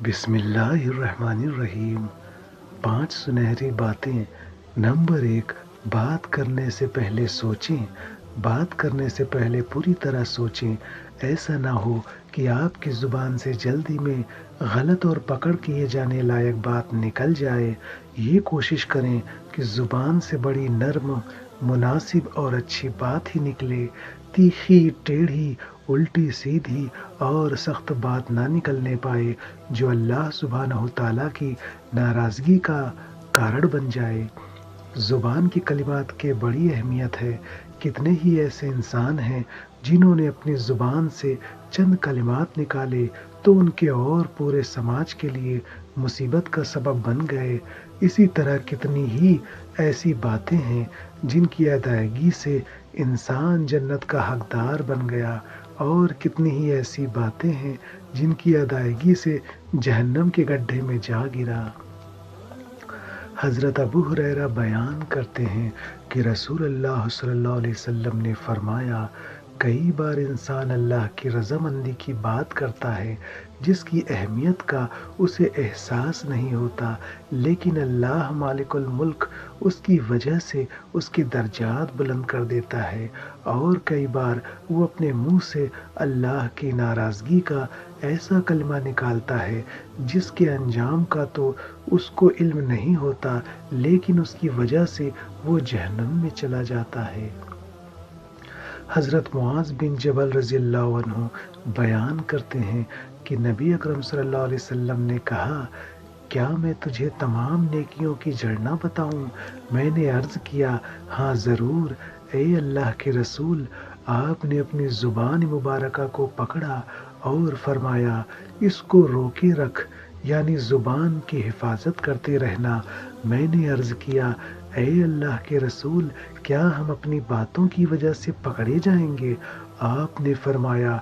بسم اللہ الرحمن الرحیم۔ 5 سنہری باتیں۔ نمبر 1، بات کرنے سے پہلے سوچیں۔ بات کرنے سے پہلے پوری طرح سوچیں۔ ایسا نہ ہو کہ آپ کی زبان سے جلدی میں غلط اور پکڑ کیے جانے لائق بات نکل جائے۔ یہ کوشش کریں کہ زبان سے بڑی نرم، مناسب اور اچھی بات ہی نکلے۔ تیکھی، ٹیڑھی، الٹی سیدھی اور سخت بات نہ نکلنے پائے جو اللہ سبحانہ تعالیٰ کی ناراضگی کا کارن بن جائے۔ زبان کی کلمات کی بڑی اہمیت ہے۔ کتنے ہی ایسے انسان ہیں جنہوں نے اپنی زبان سے چند کلمات نکالے تو ان کے اور پورے سماج کے لیے مصیبت کا سبب بن گئے۔ اسی طرح کتنی ہی ایسی باتیں ہیں جن کی ادائیگی سے انسان جنت کا حقدار بن گیا، اور کتنی ہی ایسی باتیں ہیں جن کی ادائیگی سے جہنم کے گڈھے میں جا گرا۔ حضرت ابو ہریرہ بیان کرتے ہیں کہ رسول اللہ صلی اللہ علیہ وسلم نے فرمایا، کئی بار انسان اللہ کی رضامندی کی بات کرتا ہے جس کی اہمیت کا اسے احساس نہیں ہوتا، لیکن اللہ مالک الملک اس کی وجہ سے اس کے درجات بلند کر دیتا ہے، اور کئی بار وہ اپنے منہ سے اللہ کی ناراضگی کا ایسا کلمہ نکالتا ہے جس کے انجام کا تو اس کو علم نہیں ہوتا، لیکن اس کی وجہ سے وہ جہنم میں چلا جاتا ہے۔ حضرت معاذ بن جبل رضی اللہ عنہ بیان کرتے ہیں کہ نبی اکرم صلی اللہ علیہ وسلم نے کہا، کیا میں تجھے تمام نیکیوں کی جڑ نہ بتاؤں؟ میں نے عرض کیا، ہاں ضرور اے اللہ کے رسول۔ آپ نے اپنی زبان مبارکہ کو پکڑا اور فرمایا، اس کو روکے رکھ، یعنی زبان کی حفاظت کرتے رہنا۔ میں نے عرض کیا، اے اللہ کے رسول، کیا ہم اپنی باتوں کی وجہ سے پکڑے جائیں گے؟ آپ نے فرمایا،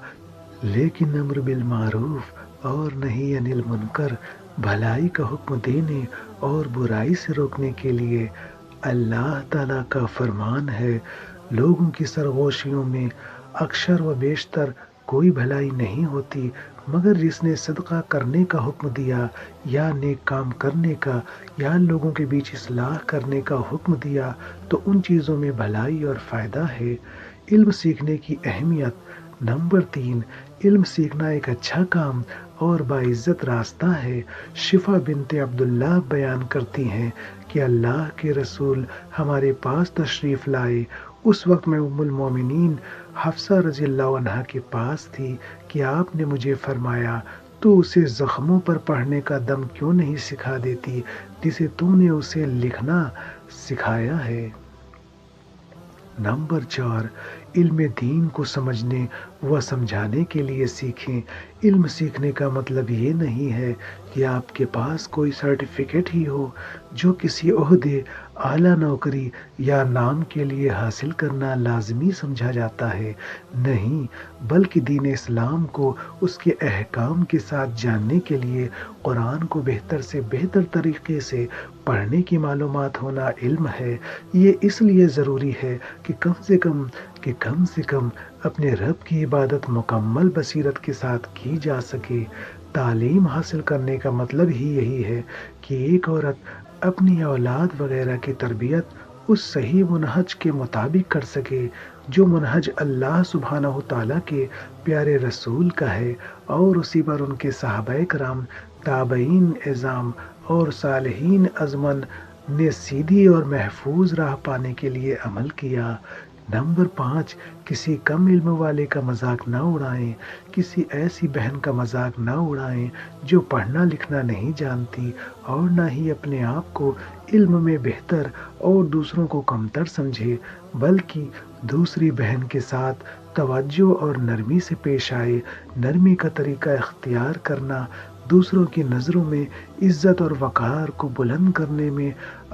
لیکن امر بالمعروف اور نہی عن المنکر، بھلائی کا حکم دینے اور برائی سے روکنے کے لیے اللہ تعالیٰ کا فرمان ہے۔ لوگوں کی سرگوشیوں میں اکثر و بیشتر کوئی بھلائی نہیں ہوتی، مگر جس نے صدقہ کرنے کا حکم دیا، یا نیک کام کرنے کا، یا لوگوں کے بیچ اصلاح کرنے کا حکم دیا، تو ان چیزوں میں بھلائی اور فائدہ ہے۔ علم سیکھنے کی اہمیت۔ نمبر 3، علم سیکھنا ایک اچھا کام اور باعزت راستہ ہے۔ شفا بنت عبداللہ بیان کرتی ہیں کہ اللہ کے رسول ہمارے پاس تشریف لائے۔ اس وقت میں ام المومنین حفصہ رضی اللہ عنہا کے پاس تھی کہ آپ نے مجھے فرمایا، تو اسے زخموں پر پڑھنے کا دم کیوں نہیں سکھا دیتی جسے تو نے اسے لکھنا سکھایا ہے؟ نمبر 4، علم دین کو سمجھنے و سمجھانے کے لیے سیکھیں۔ علم سیکھنے کا مطلب یہ نہیں ہے کہ آپ کے پاس کوئی سرٹیفکیٹ ہی ہو جو کسی عہدے، اعلیٰ نوکری یا نام کے لیے حاصل کرنا لازمی سمجھا جاتا ہے۔ نہیں، بلکہ دین اسلام کو اس کے احکام کے ساتھ جاننے کے لیے قرآن کو بہتر سے بہتر طریقے سے پڑھنے کی معلومات ہونا علم ہے۔ یہ اس لیے ضروری ہے کہ کم سے کم اپنے رب کی عبادت مکمل بصیرت کے ساتھ کی جا سکے۔ تعلیم حاصل کرنے کا مطلب ہی یہی ہے کہ ایک عورت اپنی اولاد وغیرہ کی تربیت اس صحیح منہج کے مطابق کر سکے جو منہج اللہ سبحانہ تعالیٰ کے پیارے رسول کا ہے، اور اسی پر ان کے صحابہ کرام، تابعین اعظام اور صالحین ازمن نے سیدھی اور محفوظ راہ پانے کے لیے عمل کیا۔ نمبر 5، کسی کم علم والے کا مذاق نہ اڑائیں۔ کسی ایسی بہن کا مذاق نہ اڑائیں جو پڑھنا لکھنا نہیں جانتی اور نہ ہی اپنے آپ کو علم میں بہتر اور دوسروں کو کمتر سمجھے، بلکہ دوسری بہن کے ساتھ توجہ اور نرمی سے پیش آئے۔ نرمی کا طریقہ اختیار کرنا دوسروں کی نظروں میں عزت اور وقار کو بلند کرنے میں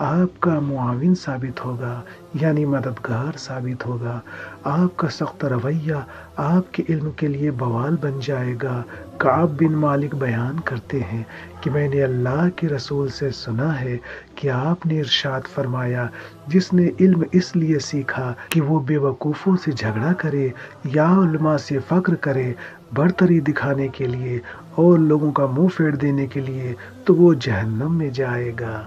آپ کا معاون ثابت ہوگا، یعنی مددگار ثابت ہوگا۔ آپ کا سخت رویہ آپ کے علم کے لیے بوال بن جائے گا۔ کعب بن مالک بیان کرتے ہیں کہ میں نے اللہ کے رسول سے سنا ہے کہ آپ نے ارشاد فرمایا، جس نے علم اس لیے سیکھا کہ وہ بے وقوفوں سے جھگڑا کرے یا علماء سے فخر کرے، برتری دکھانے کے لیے اور لوگوں کا منہ پھیر دینے کے لیے، تو وہ جہنم میں جائے گا۔